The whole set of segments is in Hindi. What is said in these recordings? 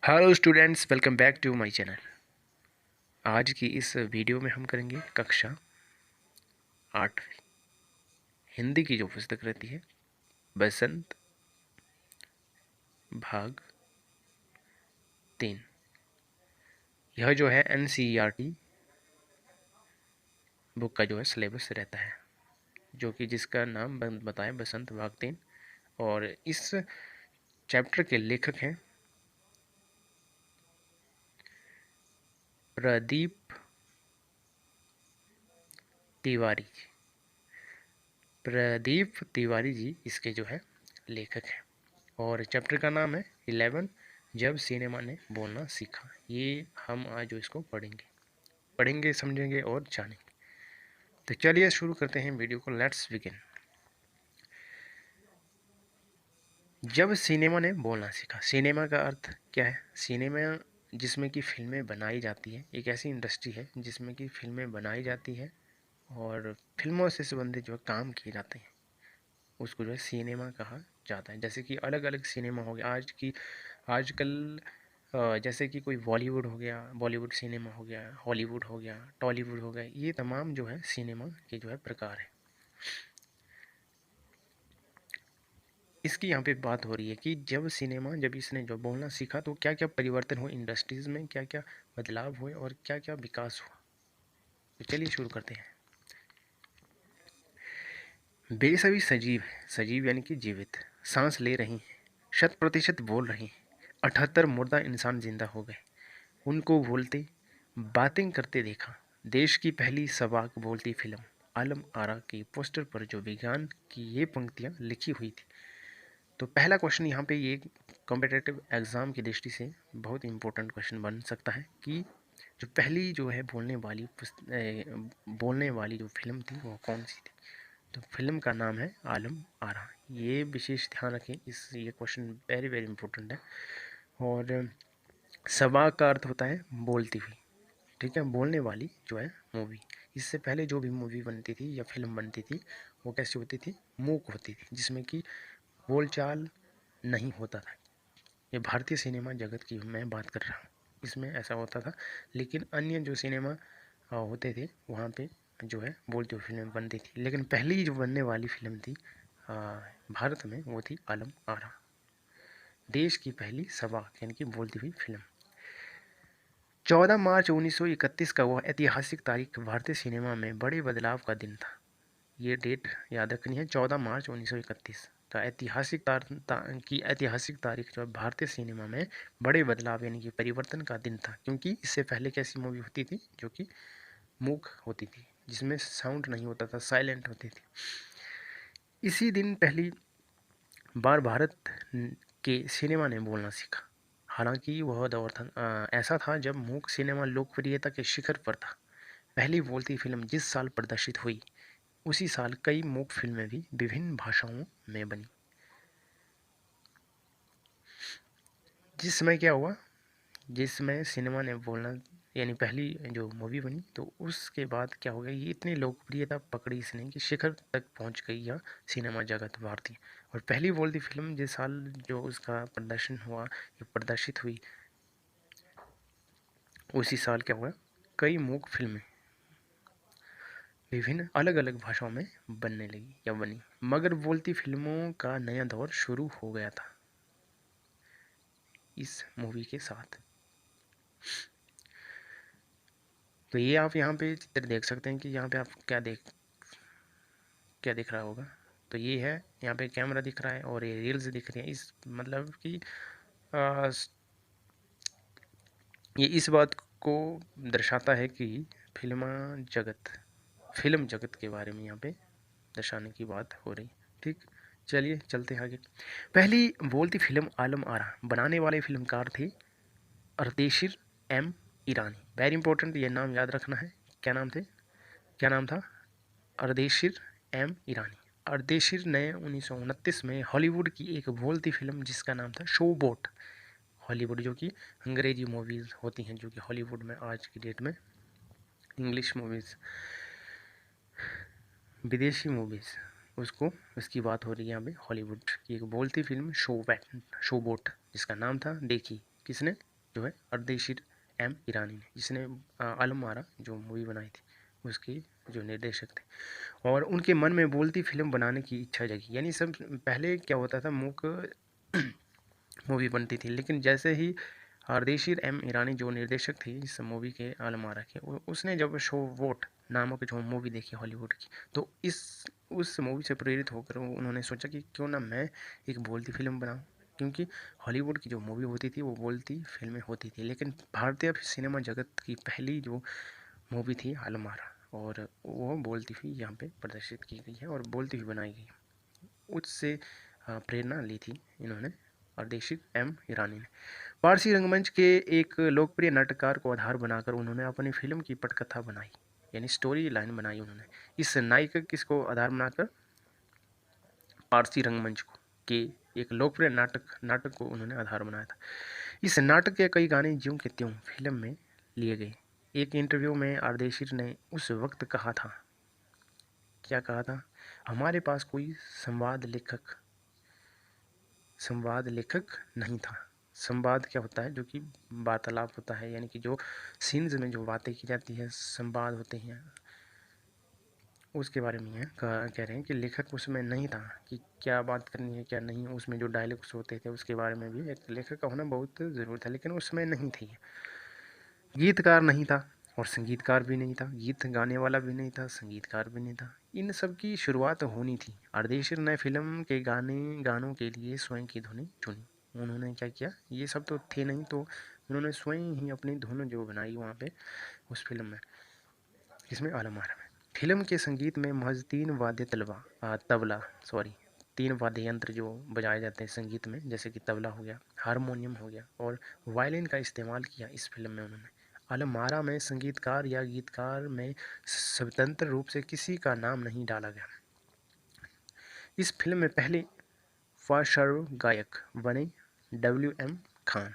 Hello students, welcome back to my channel. आज की इस वीडियो में हम करेंगे कक्षा 8 हिंदी की जो पुस्तक रहती है बसंत भाग 3। यह जो है NCERT बुक का जो है सिलेबस रहता है, जो कि जिसका नाम बताएं बसंत भाग 3। और इस चैप्टर के लेखक हैं प्रदीप तिवारी। प्रदीप तिवारी जी इसके जो है लेखक हैं, और चैप्टर का नाम है 11 जब सिनेमा ने बोलना सीखा। ये हम आज जो इसको पढ़ेंगे समझेंगे और जानेंगे। तो चलिए शुरू करते हैं वीडियो को। Let's begin. जब सिनेमा ने बोलना सीखा। सिनेमा का अर्थ क्या है? सिनेमा जिसमें कि फिल्में बनाई जाती है, एक ऐसी इंडस्ट्री है जिसमें कि फिल्में बनाई जाती है और फिल्मों से संबंधित जो काम किए जाते हैं उसको जो है सिनेमा कहा जाता है। जैसे कि अलग अलग सिनेमा हो गया आजकल, जैसे कि कोई बॉलीवुड हो गया, बॉलीवुड सिनेमा हो गया, हॉलीवुड हो गया, टॉलीवुड हो गया, ये तमाम जो है सिनेमा के जो है प्रकार है। इसकी यहाँ पे बात हो रही है कि जब इसने जो बोलना सीखा तो क्या क्या परिवर्तन हुए इंडस्ट्रीज़ में, क्या क्या बदलाव हुए और क्या क्या विकास हुआ। तो चलिए शुरू करते हैं। बेसभी सजीव है, सजीव यानी कि जीवित, सांस ले रही हैं, 100% बोल रही हैं। 78 मुर्दा इंसान जिंदा हो गए, उनको बोलते बातें करते देखा। देश की पहली सवाक बोलती फिल्म आलम आरा के पोस्टर पर जो विज्ञान की ये पंक्तियाँ लिखी हुई थी। तो पहला क्वेश्चन यहाँ पे ये कॉम्पिटेटिव एग्ज़ाम की दृष्टि से बहुत इंपॉर्टेंट क्वेश्चन बन सकता है कि जो पहली जो है बोलने वाली जो फिल्म थी वो कौन सी थी। तो फिल्म का नाम है आलम आरा। ये विशेष ध्यान रखें, ये क्वेश्चन वेरी वेरी इंपॉर्टेंट है। और सवा का अर्थ होता है बोलती हुई, ठीक है, बोलने वाली जो है मूवी। इससे पहले जो भी मूवी बनती थी या फिल्म बनती थी वो कैसी होती थी? मूक होती थी, जिसमें कि बोलचाल नहीं होता था। ये भारतीय सिनेमा जगत की मैं बात कर रहा हूँ, इसमें ऐसा होता था। लेकिन अन्य जो सिनेमा होते थे वहाँ पे जो है बोलती हुई फिल्में बनती थी। लेकिन पहली जो बनने वाली फिल्म थी भारत में वो थी आलम आरा, देश की पहली सवा यानी कि बोलती हुई फिल्म। 14 मार्च 1931 का वह ऐतिहासिक तारीख भारतीय सिनेमा में बड़े बदलाव का दिन था। ये डेट याद रखनी है, 14 मार्च 1931 का ऐतिहासिक तारीख जो है भारतीय सिनेमा में बड़े बदलाव यानी कि परिवर्तन का दिन था। क्योंकि इससे पहले कैसी मूवी होती थी? जो कि मूक होती थी, जिसमें साउंड नहीं होता था, साइलेंट होती थी। इसी दिन पहली बार भारत के सिनेमा ने बोलना सीखा। हालांकि वह दौर ऐसा था जब मूक सिनेमा लोकप्रियता के शिखर पर था। पहली बोलती फिल्म जिस साल प्रदर्शित हुई उसी साल कई मूक फिल्में भी विभिन्न भाषाओं में बनी। जिस समय क्या हुआ, जिस समय सिनेमा ने बोलना यानी पहली जो मूवी बनी, तो उसके बाद क्या हो गया, ये इतनी लोकप्रियता पकड़ी इसने कि शिखर तक पहुंच गई यह सिनेमा जगत भारतीय। और पहली बोलती फिल्म जिस साल जो उसका प्रदर्शन हुआ या प्रदर्शित हुई उसी साल क्या हुआ, कई मूक फिल्में विभिन्न अलग अलग भाषाओं में बनने लगी या बनी। मगर बोलती फिल्मों का नया दौर शुरू हो गया था इस मूवी के साथ। तो ये आप यहाँ पे चित्र देख सकते हैं कि यहाँ पे आप क्या दिख रहा होगा। तो ये है, यहाँ पे कैमरा दिख रहा है और ये रील्स दिख रही है। इस मतलब कि आ, ये इस बात को दर्शाता है कि फिल्म जगत के बारे में यहाँ पे दर्शाने की बात हो रही। ठीक, चलिए चलते हैं आगे। पहली बोलती फिल्म आलम आरा, बनाने वाले फिल्मकार थे अर्देशिर एम ईरानी। वेरी इंपॉर्टेंट, ये नाम याद रखना है। क्या नाम था? अर्देशिर एम ईरानी। अर्देशिर ने 1929 में हॉलीवुड की एक बोलती फिल्म जिसका नाम था शो बोट। हॉलीवुड जो कि अंग्रेजी मूवीज़ होती हैं, जो कि हॉलीवुड में आज की डेट में इंग्लिश मूवीज़, विदेशी मूवीज़, उसकी बात हो रही है यहाँ पे। हॉलीवुड की एक बोलती फिल्म शो बोट जिसका नाम था, देखी किसने? जो है अर्देशीर एम ईरानी ने, जिसने आलम आरा जो मूवी बनाई थी उसके जो निर्देशक थे। और उनके मन में बोलती फिल्म बनाने की इच्छा जगी। यानी सब पहले क्या होता था, मूक मूवी बनती थी, लेकिन जैसे ही अर्देशीर एम ईरानी जो निर्देशक थे इस मूवी के आलम आरा के, उसने जब शो वोट नामक जो मूवी देखी हॉलीवुड की, तो उस मूवी से प्रेरित होकर उन्होंने सोचा कि क्यों ना मैं एक बोलती फिल्म बनाऊं। क्योंकि हॉलीवुड की जो मूवी होती थी वो बोलती फिल्में होती थी, लेकिन भारतीय सिनेमा जगत की पहली जो मूवी थी आलम आरा, और वो बोलती हुई यहाँ पे प्रदर्शित की गई है और बोलती हुई बनाई गई। उससे प्रेरणा ली थी इन्होंने अर्देशीर एम ईरानी ने। पारसी रंगमंच के एक लोकप्रिय नाटककार को आधार बनाकर उन्होंने अपनी फिल्म की पटकथा बनाई, यानी स्टोरी लाइन बनाई उन्होंने। इस नायिका किसको आधार बनाकर, पारसी रंगमंच को के एक लोकप्रिय नाटक को उन्होंने आधार बनाया था। इस नाटक के कई गाने ज्यों के त्यों फिल्म में लिए गए। एक इंटरव्यू में अर्देशीर ने उस वक्त कहा था, क्या कहा था, हमारे पास कोई संवाद लेखक नहीं था। संवाद क्या होता है, जो कि वार्तालाप होता है, यानी कि जो सीन्स में जो बातें की जाती है, संवाद होते हैं, उसके बारे में कह रहे हैं कि लेखक उसमें नहीं था कि क्या बात करनी है क्या नहीं। उसमें जो डायलॉग्स होते थे उसके बारे में भी एक लेखक का होना बहुत ज़रूरी था, लेकिन उसमें नहीं थी। गीतकार नहीं था और संगीतकार भी नहीं था, गीत गाने वाला भी नहीं था, संगीतकार भी नहीं था। इन सब की शुरुआत होनी थी। अर्देशीर ने फिल्म के गानों के लिए स्वयं की धुनें चुनी। उन्होंने क्या किया, ये सब तो थे नहीं, तो उन्होंने स्वयं ही अपनी धुन जो बनाई वहाँ पे उस फिल्म में, इसमें आलम आरा में। फिल्म के संगीत में महज तीन वाद्य यंत्र जो बजाए जाते हैं संगीत में, जैसे कि तबला हो गया, हारमोनियम हो गया और वायलिन का इस्तेमाल किया इस फिल्म में उन्होंने। आलम आरा में संगीतकार या गीतकार में स्वतंत्र रूप से किसी का नाम नहीं डाला गया। इस फिल्म में पहले पार्श्व गायक बने WM खान।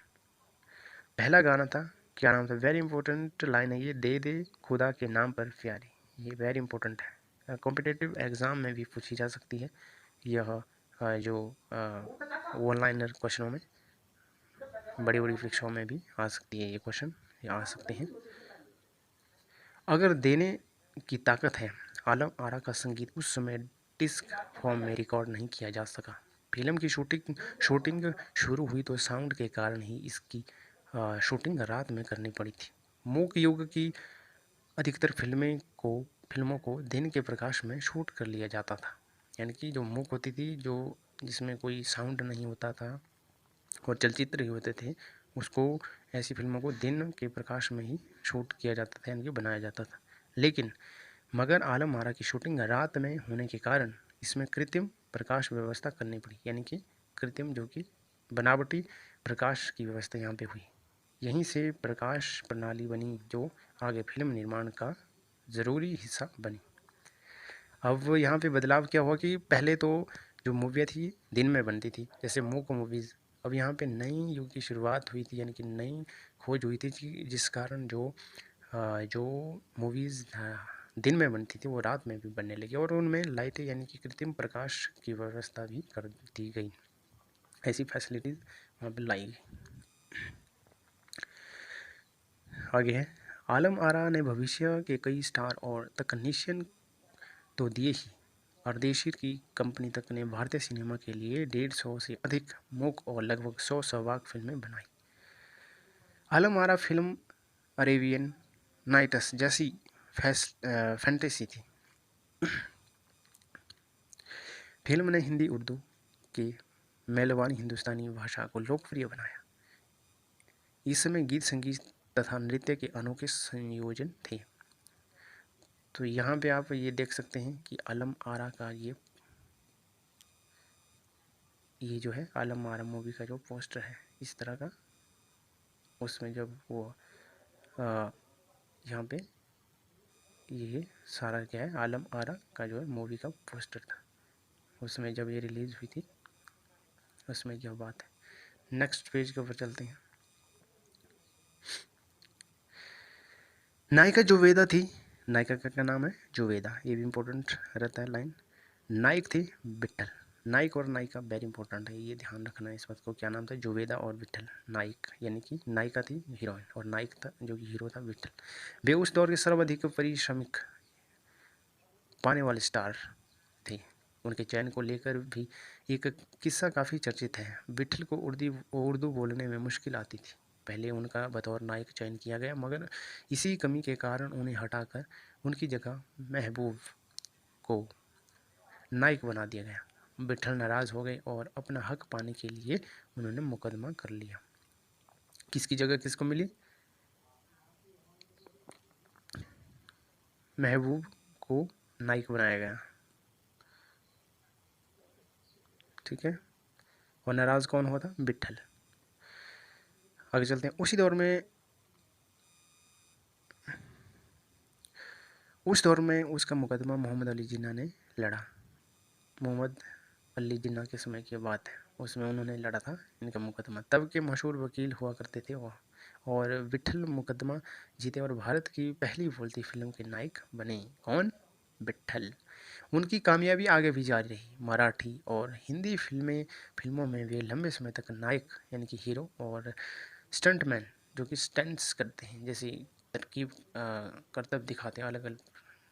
पहला गाना था, क्या नाम था, वेरी इंपॉर्टेंट लाइन है ये, दे दे खुदा के नाम पर प्यारी। ये वेरी इंपॉर्टेंट है, कॉम्पिटिटिव एग्ज़ाम में भी पूछी जा सकती है यह, जो वन लाइनर क्वेश्चनों में, बड़ी बड़ी परीक्षाओं में भी आ सकती है ये क्वेश्चन, ये आ सकते हैं। अगर देने की ताकत है, आलम आरा का संगीत उस समय डिस्क फॉर्म में रिकॉर्ड नहीं किया जा सका। फिल्म की शूटिंग शुरू हुई तो साउंड के कारण ही इसकी शूटिंग रात में करनी पड़ी थी। मूक युग की अधिकतर फिल्मों को दिन के प्रकाश में शूट कर लिया जाता था। यानी कि जो मूक होती थी, जो जिसमें कोई साउंड नहीं होता था और चलचित्र ही होते थे, उसको ऐसी फिल्मों को दिन के प्रकाश में ही शूट किया जाता था, यानी कि बनाया जाता था। लेकिन मगर आलम आरा की शूटिंग रात में होने के कारण इसमें कृत्रिम प्रकाश व्यवस्था करनी पड़ी, यानी कि कृत्रिम जो कि बनावटी प्रकाश की व्यवस्था यहाँ पे हुई। यहीं से प्रकाश प्रणाली बनी जो आगे फिल्म निर्माण का ज़रूरी हिस्सा बनी। अब यहाँ पे बदलाव क्या हुआ कि पहले तो जो मूवियाँ थी दिन में बनती थी, जैसे मूक मूवीज़। अब यहाँ पे नई युग की शुरुआत हुई थी, यानी कि नई खोज हुई थी जिस कारण जो मूवीज़ दिन में बनती थी वो रात में भी बनने लगी, और उनमें लाइटें यानी कि कृत्रिम प्रकाश की व्यवस्था भी कर दी गई। ऐसी फैसिलिटीज़ वहाँ पर लाई गई। आगे है, आलम आरा ने भविष्य के कई स्टार और तकनीशियन तो दिए ही, अर्देशीर की कंपनी तक ने भारतीय सिनेमा के लिए 150 से अधिक मूक और लगभग 100 सवाक फिल्में बनाई। Alam Ara film Arabian nights जैसी फैंटेसी थी। फिल्म ने हिंदी उर्दू के मेलवानी हिंदुस्तानी भाषा को लोकप्रिय बनाया। इस समय गीत संगीत तथा नृत्य के अनोखे संयोजन थे। तो यहाँ पे आप ये देख सकते हैं कि आलम आरा का ये जो है आलम आरा मूवी का जो पोस्टर है इस तरह का, उसमें जब वो यहाँ पे ये सारा क्या है, आलम आरा का जो है मूवी का पोस्टर था, उसमें जब ये रिलीज़ हुई थी उसमें क्या बात है। नेक्स्ट पेज के ऊपर चलते हैं। नायिका जुवेदा थी। नायिका का क्या नाम है, जुवेदा। ये भी इम्पोर्टेंट रहता है लाइन। नायक थे विट्ठल। नायक और नायिका वेरी इंपॉर्टेंट है, ये ध्यान रखना है इस बात को। क्या नाम था? जुवेदा और विट्ठल। नायक यानी कि नायिका थी हीरोइन, और नायक था जो कि हीरो था विट्ठल। वे उस दौर के सर्वाधिक पारिश्रमिक पाने वाले स्टार थे। उनके चयन को लेकर भी एक किस्सा काफ़ी चर्चित है। विट्ठल को उर्दू बोलने में मुश्किल आती थी। पहले उनका बतौर नायक चयन किया गया, मगर इसी कमी के कारण उन्हें हटाकर उनकी जगह महबूब को नायक बना दिया गया। विट्ठल नाराज़ हो गए और अपना हक पाने के लिए उन्होंने मुकदमा कर लिया। किसकी जगह किसको मिली? महबूब को नायक बनाया गया, ठीक है। और नाराज़ कौन हुआ था? विट्ठल। आगे चलते हैं। उस दौर में उसका मुकदमा मोहम्मद अली जिन्ना ने लड़ा। मोहम्मद अली जिन्ना के समय की बात है, उसमें उन्होंने लड़ा था इनका मुकदमा। तब के मशहूर वकील हुआ करते थे वो, और विट्ठल मुकदमा जीते और भारत की पहली बोलती फिल्म के नायक बने। कौन? विट्ठल। उनकी कामयाबी आगे भी जारी रही। मराठी और हिंदी फिल्मों में वे लंबे समय तक नायक यानी कि हीरो और स्टंटमैन जो कि स्टंट्स करते हैं, जैसे तरकीब करतब दिखाते हैं, अलग अलग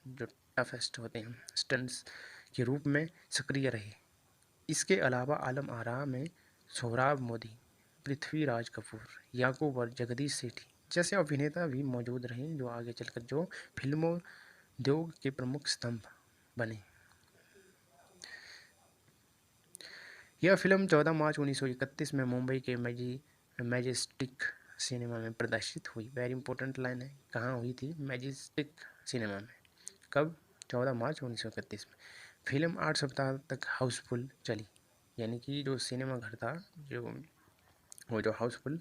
जो टफेस्ट होते हैं स्टंट्स के रूप में सक्रिय रहे। इसके अलावा आलम आरा में सोहराब मोदी, पृथ्वीराज कपूर, याकूब और जगदीश सेठी जैसे अभिनेता भी मौजूद रहे, जो आगे चलकर जो फिल्मों उद्योग के प्रमुख स्तंभ बने। यह फिल्म 14 मार्च 1931 में मुंबई के मैजेस्टिक सिनेमा में प्रदर्शित हुई। वेरी इंपॉर्टेंट लाइन है, कहाँ हुई थी? मैजेस्टिक सिनेमा में। कब? 14 मार्च 1931 में। फिल्म 8 सप्ताह तक हाउसफुल चली, यानी कि जो सिनेमा घर था वो जो हाउसफुल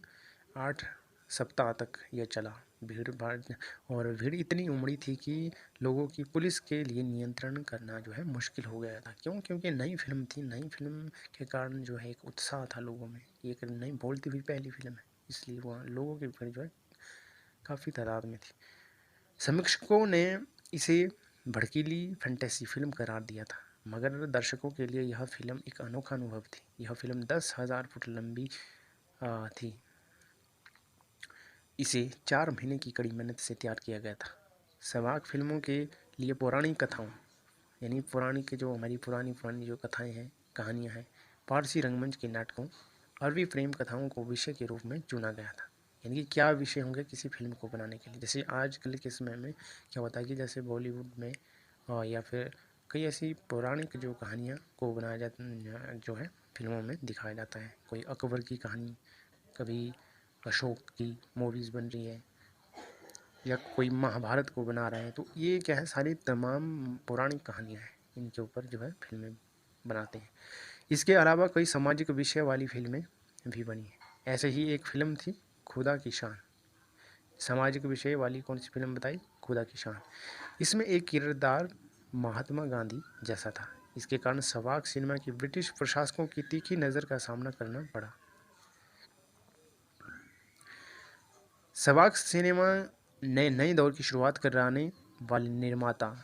8 सप्ताह तक यह चला। भीड़ भाड़ और भीड़ इतनी उमड़ी थी कि लोगों की पुलिस के लिए नियंत्रण करना जो है मुश्किल हो गया था। क्यों? क्योंकि नई फिल्म थी। नई फिल्म के कारण जो है एक उत्साह था लोगों में, एक नई बोलती हुई पहली फिल्म है, इसलिए वहाँ लोगों की भीड़ जो है काफ़ी तादाद में थी। समीक्षकों ने इसे भड़कीली फैंटेसी फिल्म करार दिया था, मगर दर्शकों के लिए यह फिल्म एक अनोखा अनुभव थी। यह फिल्म 10,000 फुट लंबी थी। इसे 4 महीने की कड़ी मेहनत से तैयार किया गया था। सवाक फिल्मों के लिए पौराणिक कथाओं यानी पौराणिक जो हमारी पुरानी जो कथाएं हैं, कहानियां हैं, पारसी रंगमंच के नाटकों, अरबी प्रेम कथाओं को विषय के रूप में चुना गया था। यानी कि क्या विषय होंगे किसी फिल्म को बनाने के लिए? जैसे आजकल के समय में क्या होता है कि जैसे बॉलीवुड में या फिर कई ऐसी पौराणिक जो कहानियाँ को बनाया जाता जो है फिल्मों में दिखाया जाता है। कोई अकबर की कहानी, कभी अशोक की मूवीज़ बन रही है, या कोई महाभारत को बना रहे हैं, तो ये क्या है, सारी तमाम पौराणिक कहानियाँ हैं, इनके ऊपर जो है फिल्में बनाते हैं। इसके अलावा कई सामाजिक विषय वाली फिल्में भी बनी हैं। ऐसे ही एक फिल्म थी खुदा की शान। सामाजिक विषय वाली कौन सी फिल्म बताई? खुदा की शान। इसमें एक किरदार महात्मा गांधी जैसा था। इसके कारण सवाक सिनेमा की ब्रिटिश प्रशासकों की तीखी नज़र का सामना करना पड़ा। सवाक सिनेमा नए दौर की शुरुआत कराने वाले निर्माता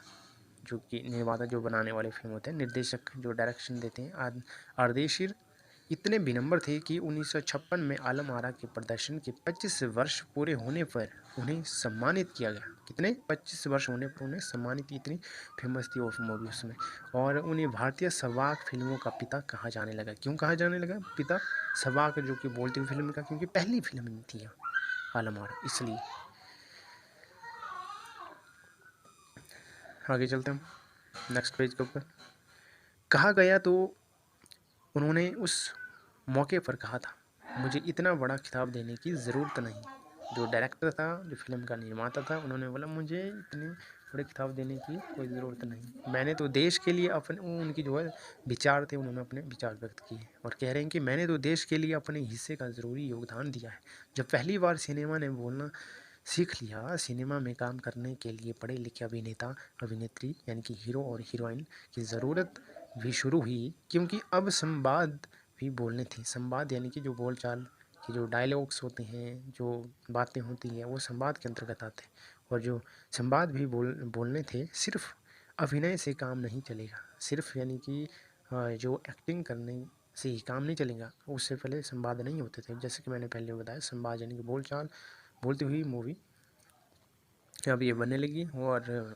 जो बनाने वाले फिल्म होते हैं, निर्देशक जो डायरेक्शन देते हैं, आर्देशिर इतने विनम्र थे कि 1956 में आलम आरा के प्रदर्शन के 25 वर्ष पूरे होने पर उन्हें सम्मानित किया गया। कितने? 25 वर्ष होने पर उन्हें सम्मानित। इतनी फेमस थी वो मूवी उसमें, और उन्हें भारतीय सवाक फिल्मों का पिता कहा जाने लगा। क्यों कहा जाने लगा पिता? सवाक जो कि बोलती हुई फिल्म का, क्योंकि पहली फिल्म थी आलम आरा, इसलिए। आगे चलते हैं नेक्स्ट पेज के ऊपर। कहा गया तो उन्होंने उस मौके पर कहा था, मुझे इतना बड़ा खिताब देने की ज़रूरत नहीं। जो डायरेक्टर था, जो फिल्म का निर्माता था, उन्होंने बोला मुझे इतने बड़े खिताब देने की कोई ज़रूरत नहीं। मैंने तो देश के लिए अपने, उनकी जो है विचार थे, उन्होंने अपने विचार व्यक्त किए और कह रहे हैं कि मैंने तो देश के लिए अपने हिस्से का ज़रूरी योगदान दिया है। जब पहली बार सिनेमा ने बोलना सीख लिया, सिनेमा में काम करने के लिए पढ़े लिखे अभिनेता अभिनेत्री यानी कि हीरो और हीरोइन की ज़रूरत भी शुरू हुई, क्योंकि अब संवाद भी बोलने थे। संवाद यानी कि जो बोलचाल के जो डायलॉग्स होते हैं, जो बातें होती हैं, वो संवाद के अंतर्गत आते हैं। और जो संवाद भी बोलने थे। सिर्फ अभिनय से काम नहीं चलेगा, सिर्फ यानी कि जो एक्टिंग करने से ही काम नहीं चलेगा, उससे पहले संवाद नहीं होते थे। जैसे कि मैंने पहले बताया, संवाद यानी कि बोलचाल, बोलती हुई मूवी अब ये बनने लगी। और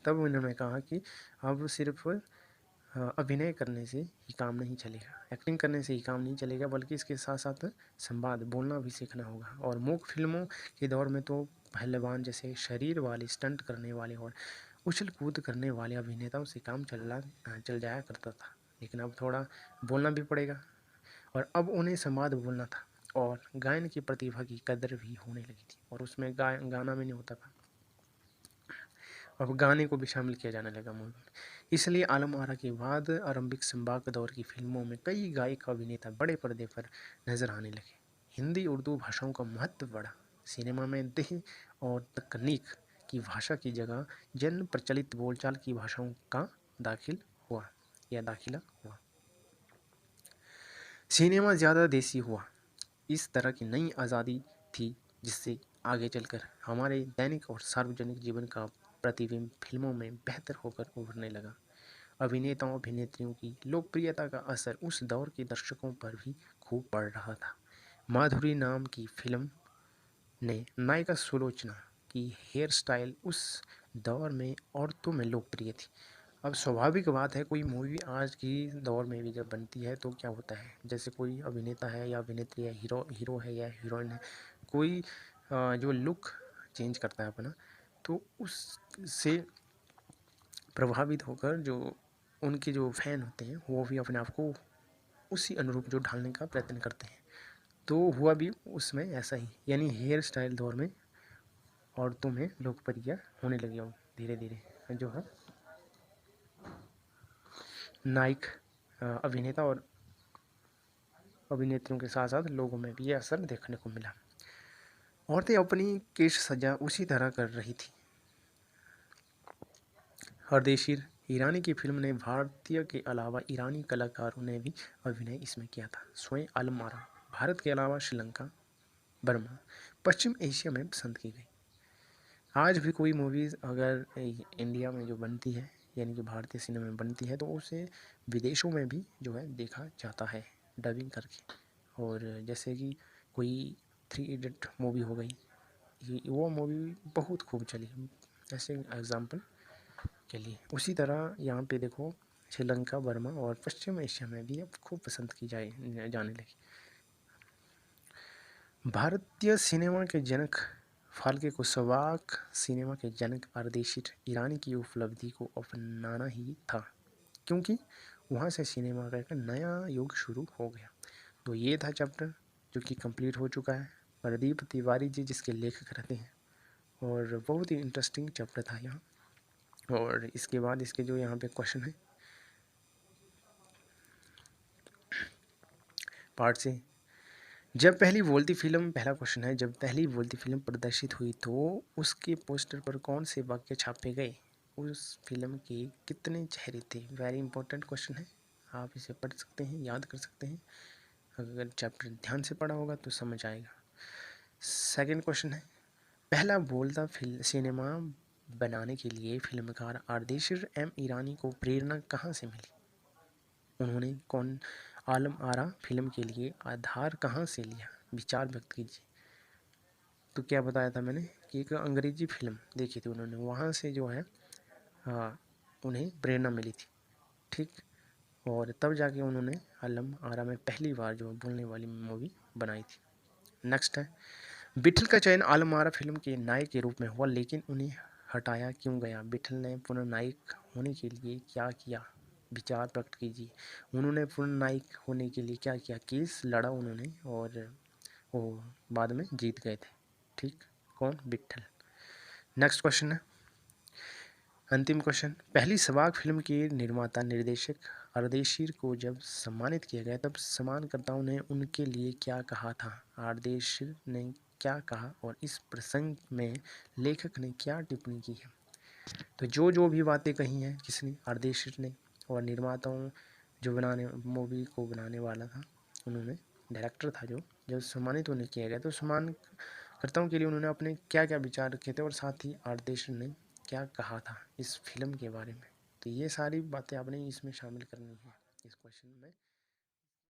तब उन्होंने कहा कि अब सिर्फ अभिनय करने से ही काम नहीं चलेगा, एक्टिंग करने से ही काम नहीं चलेगा, बल्कि इसके साथ साथ संवाद बोलना भी सीखना होगा। और मूक फिल्मों के दौर में तो पहलवान जैसे शरीर वाले, स्टंट करने वाले और उछल कूद करने वाले अभिनेताओं से काम चल जाया करता था। लेकिन अब थोड़ा बोलना भी पड़ेगा, और अब उन्हें संवाद बोलना था। और गायन की प्रतिभा की कदर भी होने लगी थी, और उसमें गाना भी नहीं होता था, अब गाने को भी शामिल किया जाने लगा मूवी में। इसलिए आलम आरा के बाद आरंभिक संवाद दौर की फिल्मों में कई गायक अभिनेता बड़े पर्दे पर नजर आने लगे। हिंदी उर्दू भाषाओं का महत्व बढ़ा। सिनेमा में देह और तकनीक की भाषा की जगह जन प्रचलित बोलचाल की भाषाओं का दाखिला हुआ। सिनेमा ज़्यादा देसी हुआ। इस तरह की नई आज़ादी थी जिससे आगे चलकर हमारे दैनिक और सार्वजनिक जीवन का प्रतिबिंब फिल्मों में बेहतर होकर उभरने लगा। अभिनेताओं अभिनेत्रियों की लोकप्रियता का असर उस दौर के दर्शकों पर भी खूब पड़ रहा था। माधुरी नाम की फिल्म ने नायिका सुलोचना की हेयर स्टाइल उस दौर में औरतों में लोकप्रिय थी। अब स्वाभाविक बात है, कोई मूवी आज की दौर में भी जब बनती है तो क्या होता है, जैसे कोई अभिनेता है या अभिनेत्री है, हीरो है या हीरोइन है, कोई जो लुक चेंज करता है अपना, तो उससे प्रभावित होकर जो उनके जो फैन होते हैं वो भी अपने आप को उसी अनुरूप जो ढालने का प्रयत्न करते हैं। तो हुआ भी उसमें ऐसा ही, यानी हेयर स्टाइल दौर में औरतों में लोकप्रिय होने लगी अब धीरे धीरे जो है नायक अभिनेता और अभिनेत्रियों के साथ साथ लोगों में भी ये असर देखने को मिला। औरतें अपनी केश सज्जा उसी तरह कर रही थी। हरदेशीर ईरानी की फिल्म ने भारतीय के अलावा ईरानी कलाकारों ने भी अभिनय इसमें किया था। स्वयं आलम आरा भारत के अलावा श्रीलंका, बर्मा, पश्चिम एशिया में पसंद की गई। आज भी कोई मूवीज़ अगर इंडिया में जो बनती है, यानी कि भारतीय सिनेमा में बनती है, तो उसे विदेशों में भी जो है देखा जाता है डबिंग करके। और जैसे कि कोई 3 इडियट मूवी हो गई, वो मूवी बहुत खूब चली, ऐसे एग्जाम्पल के लिए। उसी तरह यहाँ पे देखो, श्रीलंका, बर्मा और पश्चिम एशिया में भी अब खूब पसंद की जाने लगी। भारतीय सिनेमा के जनक फाल्के को स्लोवाक सिनेमा के जनक अर्देशिर ईरानी की उपलब्धि को अपनाना ही था, क्योंकि वहाँ से सिनेमा का एक नया युग शुरू हो गया। तो ये था चैप्टर जो कि कंप्लीट हो चुका है। प्रदीप तिवारी जी जिसके लेखक रहते हैं, और बहुत ही इंटरेस्टिंग चैप्टर था यहाँ। और इसके बाद इसके जो यहाँ पे क्वेश्चन है पार्ट से, जब पहली बोलती फिल्म, पहला क्वेश्चन है, जब पहली बोलती फिल्म प्रदर्शित हुई तो उसके पोस्टर पर कौन से वाक्य छापे गए? उस फिल्म के कितने चेहरे थे? वेरी इंपॉर्टेंट क्वेश्चन है, आप इसे पढ़ सकते हैं, याद कर सकते हैं। अगर चैप्टर ध्यान से पढ़ा होगा तो समझ आएगा। सेकंड क्वेश्चन है, पहला बोलता सिनेमा बनाने के लिए फिल्मकार अर्देशीर एम ईरानी को प्रेरणा कहाँ से मिली? उन्होंने कौन आलम आरा फिल्म के लिए आधार कहाँ से लिया? विचार व्यक्त कीजिए। तो क्या बताया था मैंने कि एक अंग्रेजी फिल्म देखी थी उन्होंने, वहाँ से जो है उन्हें प्रेरणा मिली थी, ठीक। और तब जाके उन्होंने आलम आरा में पहली बार जो बोलने वाली मूवी बनाई थी। नेक्स्ट है, बिठल का चयन आलम आरा फिल्म के नायक के रूप में हुआ, लेकिन उन्हें हटाया क्यों गया? बिठल ने पुनः नायक होने के लिए क्या किया? विचार प्रकट कीजिए। उन्होंने पुनः नायक होने के लिए क्या किया? केस लड़ा उन्होंने, और वो बाद में जीत गए थे, ठीक। कौन? बिठल। नेक्स्ट क्वेश्चन है, अंतिम क्वेश्चन, पहली स्वाग फिल्म के निर्माता निर्देशक अर्देशीर को जब सम्मानित किया गया तब सम्मानकर्ताओं ने उनके लिए क्या कहा था? अर्देशीर ने क्या कहा और इस प्रसंग में लेखक ने क्या टिप्पणी की है? तो जो जो भी बातें कही हैं किसने? अर्देशीर ने। और निर्माताओं जो मूवी को बनाने वाला था, उन्होंने, डायरेक्टर था जो, जब सम्मानित उन्हें किया गया तो सम्मानकर्ताओं के लिए उन्होंने अपने क्या क्या विचार रखे थे, और साथ ही अर्देशीर ने क्या कहा था इस फिल्म के बारे में? तो ये सारी बातें आपने इसमें शामिल करनी है इस क्वेश्चन में।